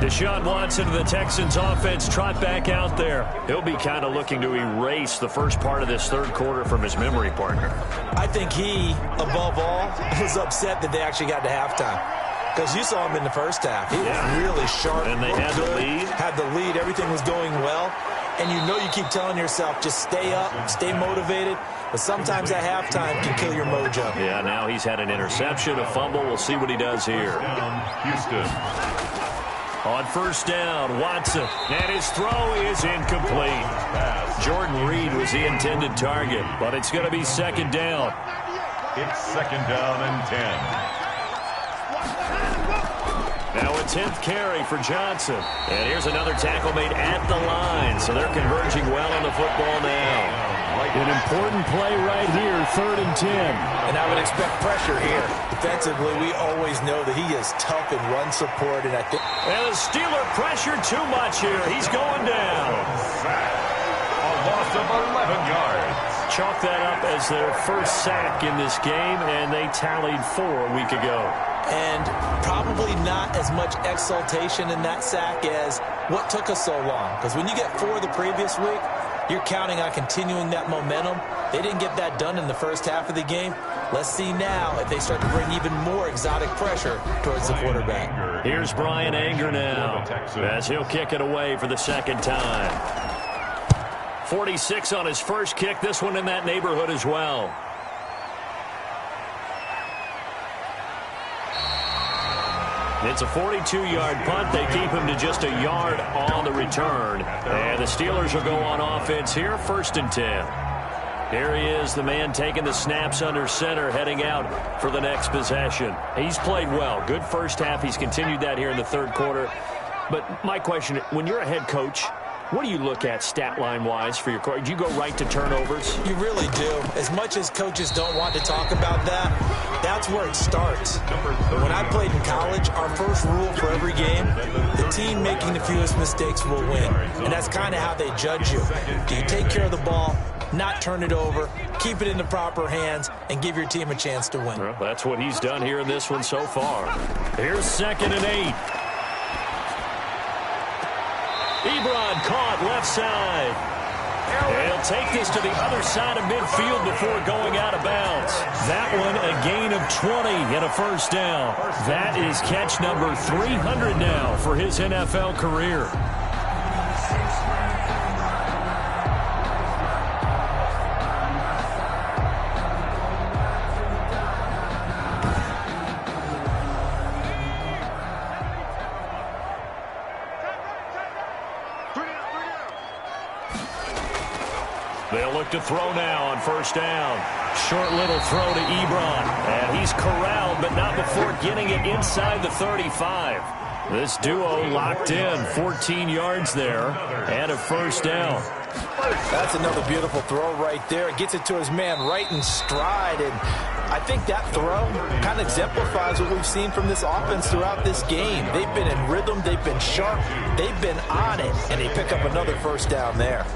Deshaun Watson of the Texans offense trot back out there. He'll be kind of looking to erase the first part of this 3rd quarter from his memory partner. I think he, above all, was upset that they actually got to halftime. Because you saw him in the first half. He was really sharp. And they had the lead. Had the lead. Everything was going well. And you know you keep telling yourself, just stay up, stay motivated. But sometimes at halftime can kill your mojo. Yeah, now he's had an interception, a fumble. We'll see what he does here. Houston. On first down, Watson. And his throw is incomplete. Jordan Reed was the intended target, but it's going to be second down. It's second down and 10. Now a 10th carry for Johnson. And here's another tackle made at the line, so they're converging well on the football now. An important play right here, 3rd and 10. And I would expect pressure here. Defensively, we always know that he is tough in run support. And the Steeler pressure too much here. He's going down. A loss of 11 yards. Chalk that up as their first sack in this game, and they tallied 4 a week ago. And probably not as much exultation in that sack as what took us so long. Because when you get 4 the previous week, you're counting on continuing that momentum. They didn't get that done in the first half of the game. Let's see now if they start to bring even more exotic pressure towards the quarterback. Here's Brian Anger now as he'll kick it away for the second time. 46 on his first kick. This one in that neighborhood as well. It's a 42-yard punt. They keep him to just a yard on the return. And the Steelers will go on offense here, 1st and 10. Here he is, the man taking the snaps under center, heading out for the next possession. He's played well. Good first half. He's continued that here in the 3rd quarter. But my question, when you're a head coach, what do you look at stat line-wise for your coach? Do you go right to turnovers? You really do. As much as coaches don't want to talk about that, that's where it starts. But when I played in college, our first rule for every game, the team making the fewest mistakes will win. And that's kind of how they judge you. Do you take care of the ball, not turn it over, keep it in the proper hands, and give your team a chance to win? Well, that's what he's done here in this one so far. Here's 2nd and 8. Ebron caught left side. He'll take this to the other side of midfield before going out of bounds. That one a gain of 20 and a first down. That is catch number 300 now for his NFL career. They'll look to throw now on first down. Short little throw to Ebron. And he's corralled, but not before getting it inside the 35. This duo locked in. 14 yards there and a first down. That's another beautiful throw right there. It gets it to his man right in stride. And I think that throw kind of exemplifies what we've seen from this offense throughout this game. They've been in rhythm. They've been sharp. They've been on it. And they pick up another first down there.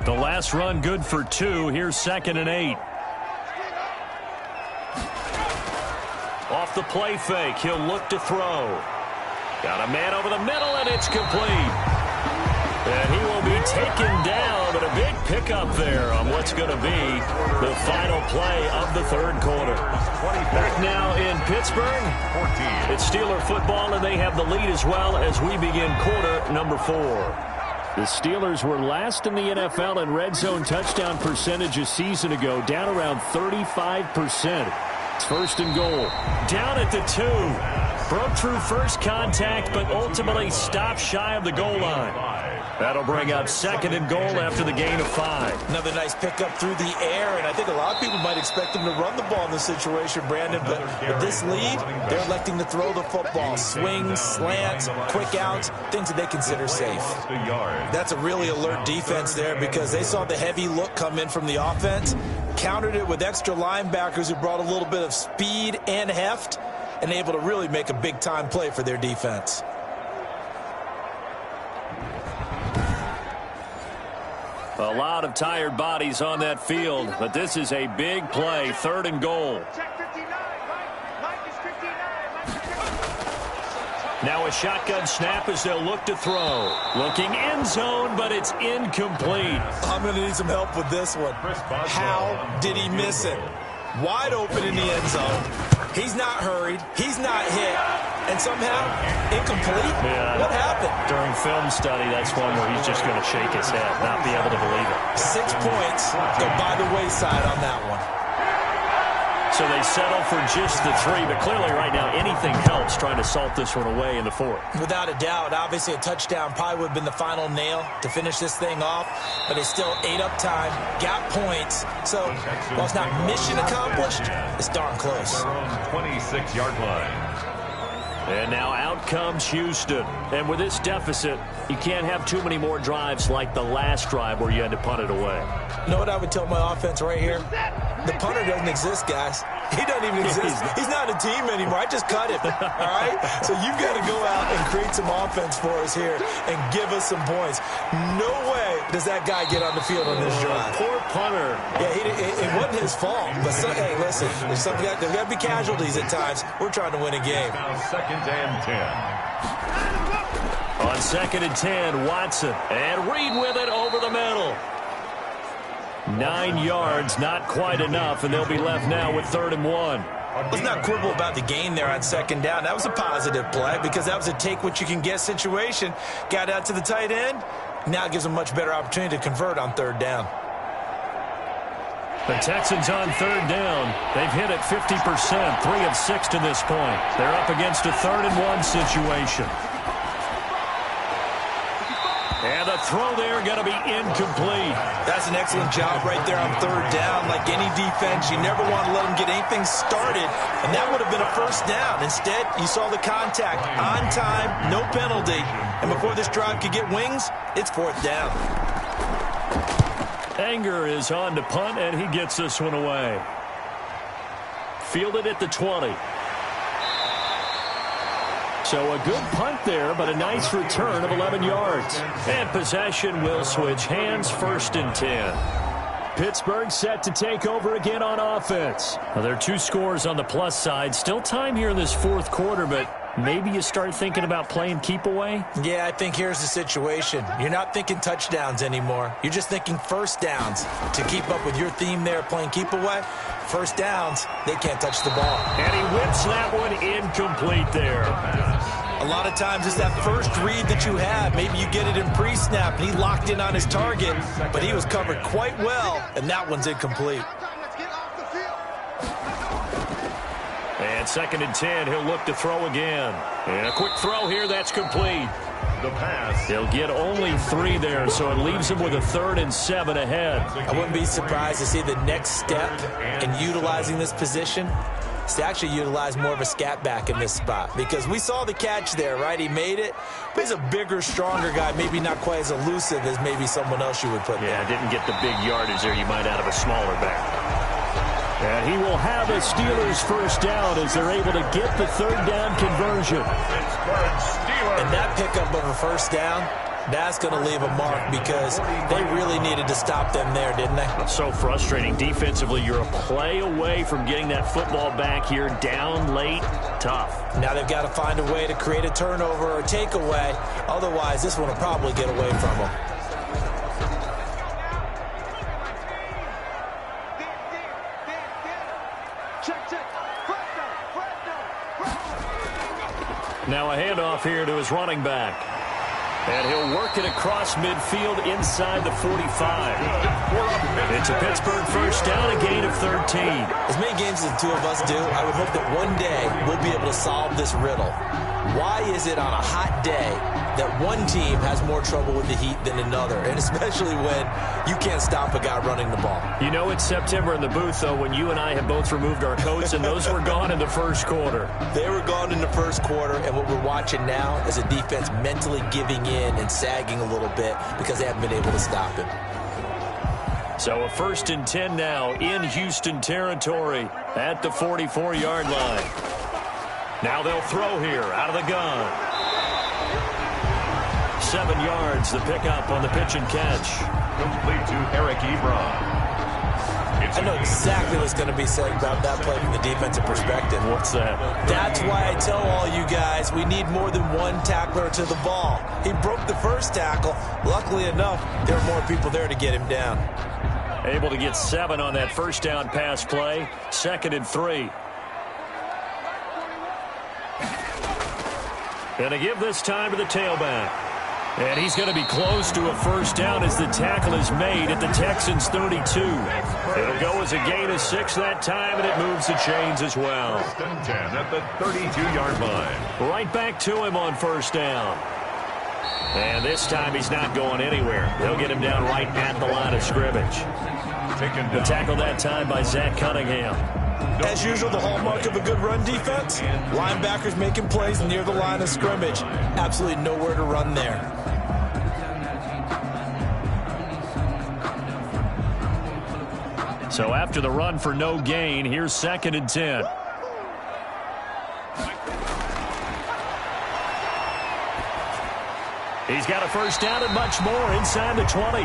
The last run good for 2. Here's 2nd and 8. Off the play fake, he'll look to throw. Got a man over the middle, and it's complete. And he will be taken down, but a big pickup there on what's going to be the final play of the 3rd quarter. Back now in Pittsburgh. It's Steeler football, and they have the lead as well as we begin quarter number 4. The Steelers were last in the NFL in red zone touchdown percentage a season ago, down around 35%. It's 1st and goal. Down at the 2. Broke through first contact, but ultimately stopped shy of the goal line. That'll bring up 2nd and goal after the gain of 5. Another nice pickup through the air, and I think a lot of people might expect him to run the ball in this situation, Brandon, but with this lead, they're electing to throw the football. Swings, slants, quick outs, things that they consider safe. That's a really alert defense there because they saw the heavy look come in from the offense, countered it with extra linebackers who brought a little bit of speed and heft, and able to really make a big-time play for their defense. A lot of tired bodies on that field, but this is a big play, 3rd and goal. Now a shotgun snap as they'll look to throw. Looking end zone, but it's incomplete. I'm going to need some help with this one. How did he miss it? Wide open in the end zone. He's not hurried. He's not hit. And somehow, incomplete? Yeah. What happened? During film study, that's one where he's just going to shake his head, not be able to believe it. 6 points go by the wayside on that one. So they settle for just the 3, but clearly right now anything helps trying to salt this one away in the 4th. Without a doubt, obviously a touchdown probably would have been the final nail to finish this thing off, but it's still ate up time, got points. So while it's not mission accomplished, it's darn close. Their own 26-yard line. And now out comes Houston. And with this deficit, you can't have too many more drives like the last drive where you had to punt it away. You know what I would tell my offense right here? The punter doesn't exist, guys. He doesn't even exist. He's not a team anymore. I just cut him, all right? So you've got to go out and create some offense for us here and give us some points. No way does that guy get on the field on this drive. Poor punter. Yeah, it wasn't his fault. But, hey, listen, there's got to be casualties at times. We're trying to win a game. Now 2nd and 10. On 2nd and 10, Watson. And Reed with it over the middle. 9 yards, not quite enough, and they'll be left now with 3rd and 1. Let's not quibble about the gain there on 2nd down. That was a positive play because that was a take-what-you-can-get situation. Got out to the tight end. Now it gives them a much better opportunity to convert on 3rd down. The Texans on 3rd down. They've hit it 50%, 3 of 6 to this point. They're up against a 3rd and 1 situation. And the throw there going to be incomplete. That's an excellent job right there on 3rd down. Like any defense, you never want to let them get anything started, and that would have been a 1st down. Instead, you saw the contact on time, no penalty, and before this drive could get wings, it's 4th down. Anger is on to punt, and he gets this one away. Fielded at the 20. So a good punt there, but a nice return of 11 yards. And possession will switch hands, 1st and 10. Pittsburgh set to take over again on offense. Well, there are 2 scores on the plus side. Still time here in this 4th quarter, but maybe you start thinking about playing keep away? Yeah, I think here's the situation. You're not thinking touchdowns anymore. You're just thinking 1st downs. To keep up with your theme there, playing keep away, 1st downs, they can't touch the ball. And he whips that one incomplete there. A lot of times it's that first read that you have. Maybe you get it in pre-snap, and he locked in on his target, but he was covered quite well, and that one's incomplete. And 2nd and 10, he'll look to throw again. And a quick throw here, that's complete. The pass. They'll get only 3 there, so it leaves them with a 3rd and 7 ahead. I wouldn't be surprised to see the next step in utilizing this position is to actually utilize more of a scat back in this spot, because we saw the catch there, right? He made it, but he's a bigger, stronger guy, maybe not quite as elusive as maybe someone else you would put there. Yeah, didn't get the big yardage there you might out of a smaller back. And he will have a Steelers 1st down as they're able to get the 3rd down conversion. And that pickup of a 1st down, that's going to leave a mark because they really needed to stop them there, didn't they? So frustrating. Defensively, you're a play away from getting that football back here down late. Tough. Now they've got to find a way to create a turnover or takeaway. Otherwise, this one will probably get away from them. Now a handoff here to his running back. And he'll work it across midfield inside the 45. It's a Pittsburgh 1st down, a gain of 13. As many games as the 2 of us do, I would hope that one day we'll be able to solve this riddle. Why is it on a hot day that one team has more trouble with the heat than another, and especially when you can't stop a guy running the ball? You know it's September in the booth, though, when you and I have both removed our coats, and those were gone in the 1st quarter. They were gone in the 1st quarter, and what we're watching now is a defense mentally giving in and sagging a little bit because they haven't been able to stop him. So a 1st and 10 now in Houston territory at the 44-yard line. Now they'll throw here out of the gun. 7 yards, the pickup on the pitch and catch. Complete to Eric Ebron. I know exactly what's going to be said about that play from the defensive perspective. What's that? That's why I tell all you guys we need more than one tackler to the ball. He broke the first tackle. Luckily enough, there were more people there to get him down. Able to get 7 on that first down pass play. 2nd and 3. And to give this time to the tailback. And he's going to be close to a first down as the tackle is made at the Texans' 32. It'll go as a gain of 6 that time, and it moves the chains as well. 1st and 10 at the 32-yard line. Right back to him on first down. And this time he's not going anywhere. They'll get him down right at the line of scrimmage. The tackle that time by Zach Cunningham. As usual, the hallmark of a good run defense, linebackers making plays near the line of scrimmage. Absolutely nowhere to run there. So after the run for no gain, here's 2nd and 10. He's got a first down and much more inside the 20.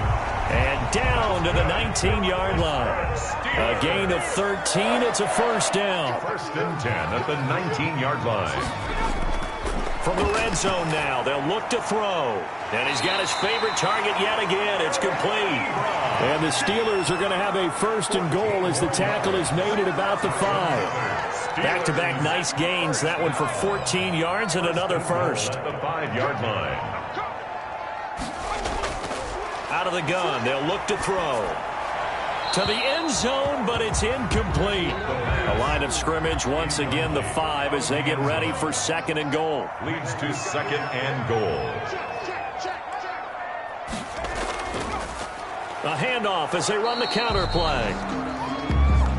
And down to the 19-yard line. A gain of 13. It's a first down. 1st and 10 at the 19-yard line. From the red zone now, they'll look to throw. And he's got his favorite target yet again. It's complete. And the Steelers are going to have a 1st and goal as the tackle is made at about the 5. Back-to-back nice gains. That one for 14 yards and another first. At the 5-yard line. Out of the gun, they'll look to throw. To the end zone, but it's incomplete. A line of scrimmage, once again, the 5 as they get ready for 2nd and goal. Leads to 2nd and goal. A handoff as they run the counter play.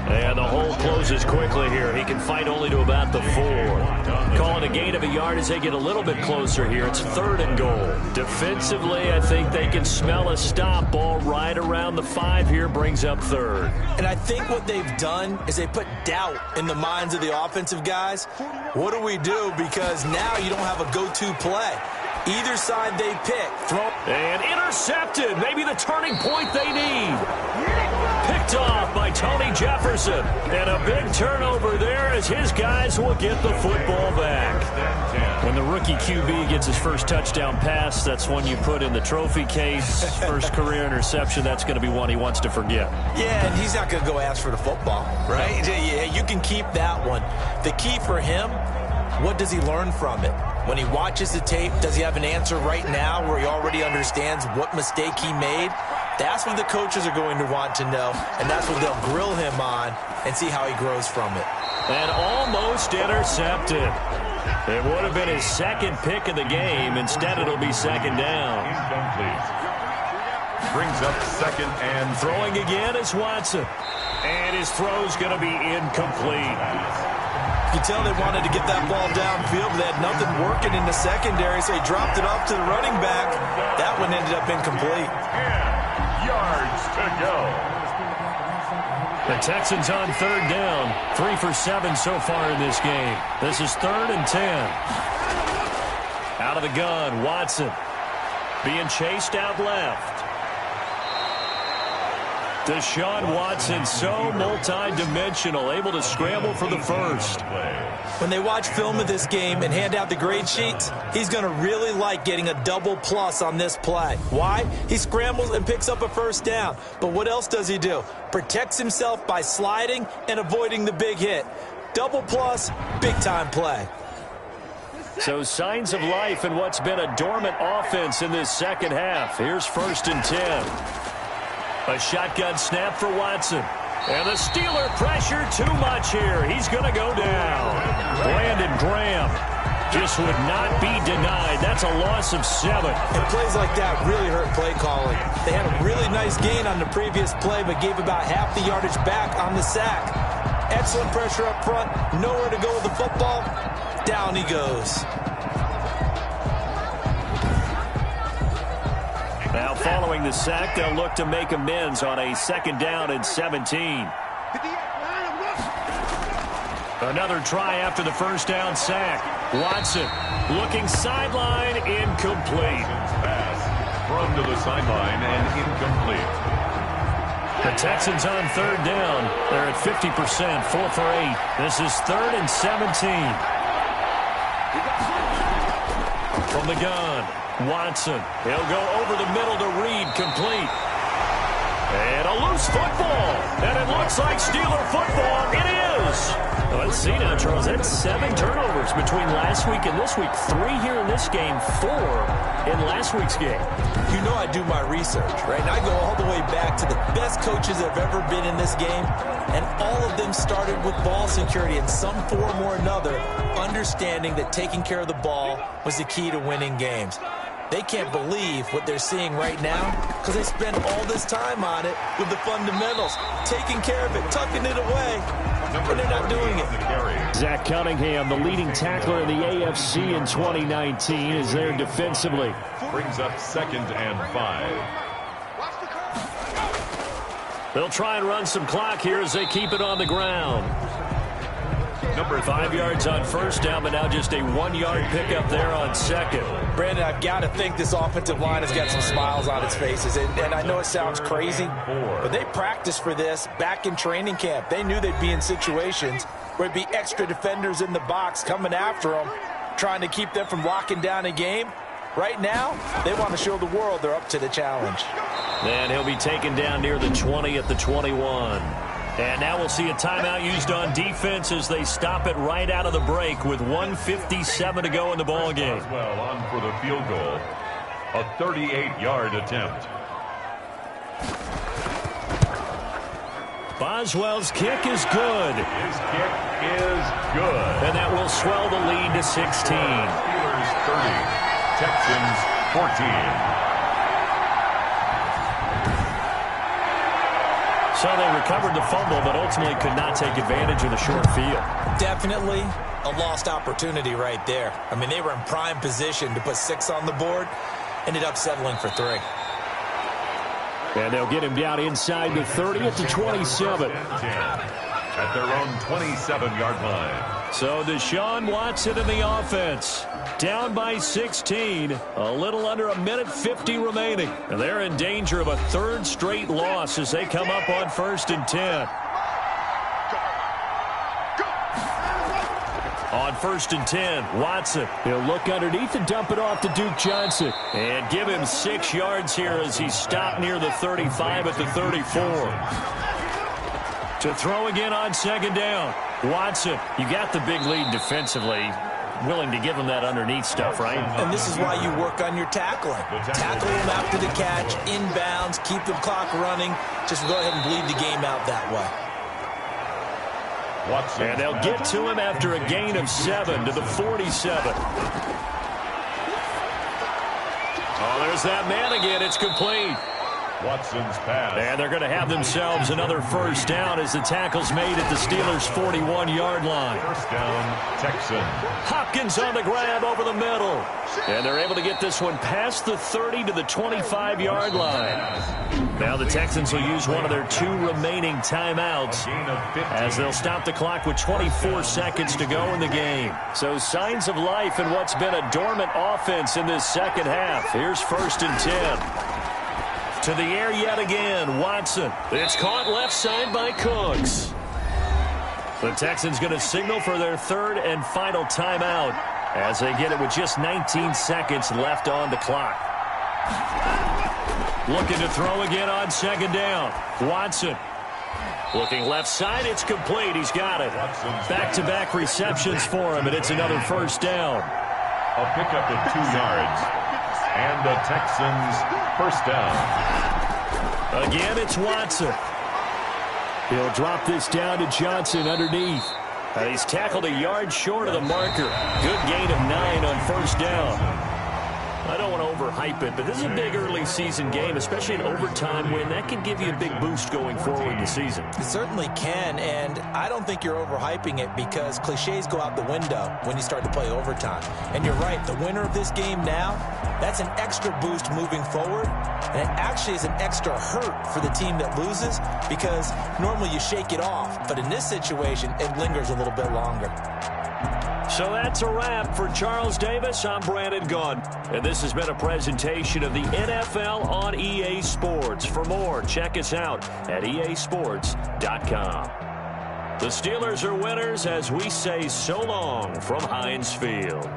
And the hole closes quickly here. He can fight only to about the 4. Calling a gain of a yard as they get a little bit closer here. It's 3rd and goal. Defensively, I think they can smell a stop ball right around the 5 here. Brings up 3rd. And I think what they've done is they put doubt in the minds of the offensive guys. What do we do? Because now you don't have a go-to play. Either side they pick. Throw. And intercepted. Maybe the turning point they need. Picked off by Tony Jefferson. And a big turnover there as his guys will get the football back. When the rookie QB gets his first touchdown pass, that's one you put in the trophy case. First career interception, that's going to be one he wants to forget. Yeah, and he's not going to go ask for the football, right? Yeah, you can keep that one. The key for him, what does he learn from it? When he watches the tape, does he have an answer right now where he already understands what mistake he made? That's what the coaches are going to want to know, and that's what they'll grill him on and see how he grows from it. And almost intercepted. It would have been his 2nd pick of the game. Instead, it'll be 2nd down. Incomplete. Brings up 2nd and throwing again is Watson. And his throw's going to be incomplete. You can tell they wanted to get that ball downfield, but they had nothing working in the secondary, so he dropped it off to the running back. That one ended up incomplete. 10 yards to go. The Texans on 3rd down. 3 for 7 so far in this game. This is 3rd and 10. Out of the gun, Watson. Being chased out left. Deshaun Watson, so multi-dimensional, able to scramble for the first. When they watch film of this game and hand out the grade sheets, he's going to really like getting a double plus on this play. Why? He scrambles and picks up a first down. But what else does he do? Protects himself by sliding and avoiding the big hit. Double plus, big-time play. So signs of life in what's been a dormant offense in this 2nd half. Here's 1st and 10. A shotgun snap for Watson. And the Steeler pressure too much here. He's going to go down. Brandon Graham just would not be denied. That's a loss of 7. And plays like that really hurt play calling. They had a really nice gain on the previous play, but gave about half the yardage back on the sack. Excellent pressure up front. Nowhere to go with the football. Down he goes. Now following the sack, they'll look to make amends on a 2nd down and 17. Another try after the first down sack. Watson looking sideline, incomplete. Pass from to the sideline and incomplete. The Texans on third down. They're at 50%, 4 for 8. This is 3rd and 17. From the gun, Watson. He'll go over the middle to Reed, complete. And a loose football. And it looks like Steeler football. It is. Let's see now, Charles. That's 7 turnovers between last week and this week. 3 here in this game, 4 in last week's game. You know I do my research, right? And I go all the way back to the best coaches that have ever been in this game. And all of them started with ball security in some form or another, understanding that taking care of the ball was the key to winning games. They can't believe what they're seeing right now because they spent all this time on it with the fundamentals, taking care of it, tucking it away, and they're not doing it. Zach Cunningham, the leading tackler in the AFC in 2019, is there defensively. Brings up 2nd and 5. They'll try and run some clock here as they keep it on the ground. Number 5 yards on first down, but now just a 1-yard pickup there on 2nd. Brandon, I've got to think this offensive line has got some smiles on its faces. And I know it sounds crazy, but they practiced for this back in training camp. They knew they'd be in situations where it'd be extra defenders in the box coming after them, trying to keep them from locking down a game. Right now, they want to show the world they're up to the challenge. And he'll be taken down near the 20 at the 21. And now we'll see a timeout used on defense as they stop it right out of the break with 1:57 to go in the ball game. Well, on for the field goal. A 38-yard attempt. Boswell's kick is good. His kick is good. And that will swell the lead to 16. Steelers 30, Texans 14. So they recovered the fumble, but ultimately could not take advantage of the short field. Definitely a lost opportunity right there. I mean, they were in prime position to put 6 on the board, ended up settling for 3. And they'll get him down inside the 30 at the 27. At their own 27-yard line. So Deshaun Watson in the offense. Down by 16. A little under 1:50 remaining. And they're in danger of a 3rd straight loss as they come up on 1st and 10. On 1st and 10, Watson. He'll look underneath and dump it off to Duke Johnson. And give him 6 yards here as he stopped near the 35 at the 34. To throw again on 2nd down. Watson, you got the big lead defensively. Willing to give him that underneath stuff, right? And this is why you work on your tackling. Tackle him after the catch, inbounds, keep the clock running. Just go ahead and bleed the game out that way. Watson. And they'll get to him after a gain of 7 to the 47. Oh, there's that man again. It's complete. Watson's pass. And they're going to have themselves another 1st down as the tackle's made at the Steelers' 41-yard line. 1st down, Texans. Hopkins on the grab over the middle. And they're able to get this one past the 30 to the 25-yard line. Now the Texans will use one of their 2 remaining timeouts as they'll stop the clock with 24 seconds to go in the game. So signs of life in what's been a dormant offense in this second half. Here's 1st and 10. To the air yet again, Watson. It's caught left side by Cooks. The Texans going to signal for their 3rd and final timeout as they get it with just 19 seconds left on the clock. Looking to throw again on 2nd down. Watson. Looking left side, it's complete. He's got it. Back-to-back receptions for him, and it's another 1st down. A pickup of 2 yards. And the Texans' 1st down. Again, it's Watson. He'll drop this down to Johnson underneath. He's tackled a yard short of the marker. Good gain of 9 on 1st down. I don't want to overhype it, but this is a big early season game, especially an overtime win. That can give you a big boost going forward in the season. It certainly can, and I don't think you're overhyping it because cliches go out the window when you start to play overtime. And you're right, the winner of this game now, that's an extra boost moving forward, and it actually is an extra hurt for the team that loses because normally you shake it off, but in this situation, it lingers a little bit longer. So that's a wrap. For Charles Davis, I'm Brandon Gaudin. And this has been a presentation of the NFL on EA Sports. For more, check us out at easports.com. The Steelers are winners as we say so long from Heinz Field.